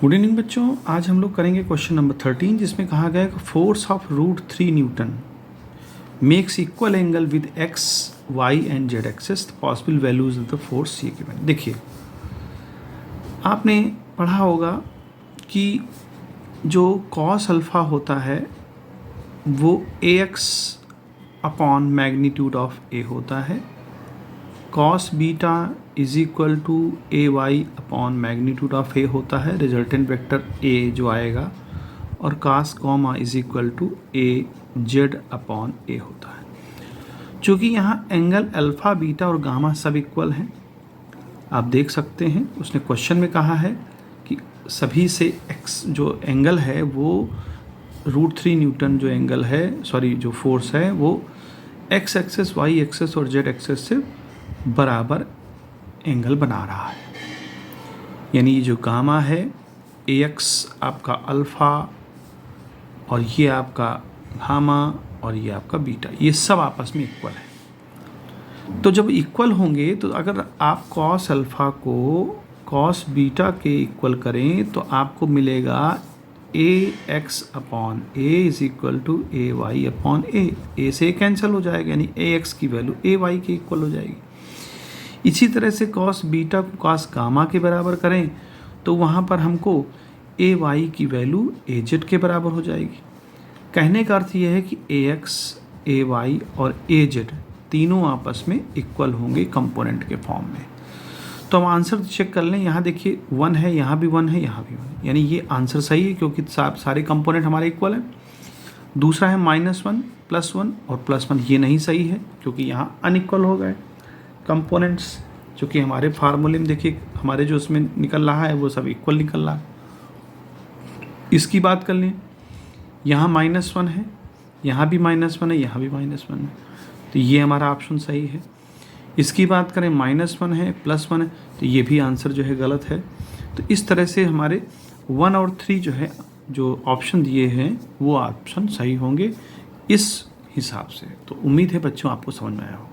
Good evening बच्चों, आज हम लोग करेंगे क्वेश्चन नंबर 13 जिसमें कहा गया है force of √3 newton makes equal angle with X Y and Z axes possible values of the force ये गिवन। देखिए, आपने पढ़ा होगा कि जो कॉस अल्फा होता है वो ax upon magnitude of a होता है, cos beta is equal to A Y upon magnitude of A होता है, रिजल्टेंट वेक्टर ए जो आएगा, और cos gamma is equal to A Z upon A होता है। चूँकि यहाँ एंगल अल्फ़ा बीटा और गामा सब इक्वल हैं, आप देख सकते हैं उसने क्वेश्चन में कहा है कि सभी से एक्स जो एंगल है वो √3 न्यूटन जो एंगल है जो फोर्स है वो एक्स एक्सेस वाई एक्सेस और जेड एक्सेस से बराबर एंगल बना रहा है। यानी ये जो गामा है ax आपका अल्फ़ा और ये आपका गामा और ये आपका बीटा, ये सब आपस में इक्वल है। तो जब इक्वल होंगे तो अगर आप कॉस अल्फ़ा को कॉस बीटा के इक्वल करें तो आपको मिलेगा ax upon a is equal to A Y upon A से कैंसिल हो जाएगा, यानी ax की वैल्यू ए वाई के इक्वल हो जाएगी। इसी तरह से कॉस बीटा को कॉस गामा के बराबर करें तो वहाँ पर हमको ए वाई की वैल्यू ए जेड के बराबर हो जाएगी। कहने का अर्थ यह है कि ए एक्स ए वाई और ए जेड तीनों आपस में इक्वल होंगे कंपोनेंट के फॉर्म में। तो हम आंसर चेक कर लें। यहाँ देखिए 1 है, यहाँ भी 1 है, यहाँ भी 1 है, यानी ये आंसर सही है क्योंकि सारे कंपोनेंट हमारे इक्वल हैं। दूसरा है -1 +1 और +1, ये नहीं सही है क्योंकि यहाँ अनइक्वल हो गए कंपोनेंट्स, जो कि हमारे फार्मूले में देखिए हमारे जो उसमें निकल रहा है वो सब इक्वल निकल रहा है। इसकी बात कर लें, यहाँ -1 है, यहाँ भी -1 है, यहाँ भी -1 है, तो ये हमारा ऑप्शन सही है। इसकी बात करें -1 है +1 है, तो ये भी आंसर जो है गलत है। तो इस तरह से हमारे 1 और 3 जो है जो ऑप्शन दिए हैं वो ऑप्शन सही होंगे इस हिसाब से। तो उम्मीद है बच्चों आपको समझ में आया हो।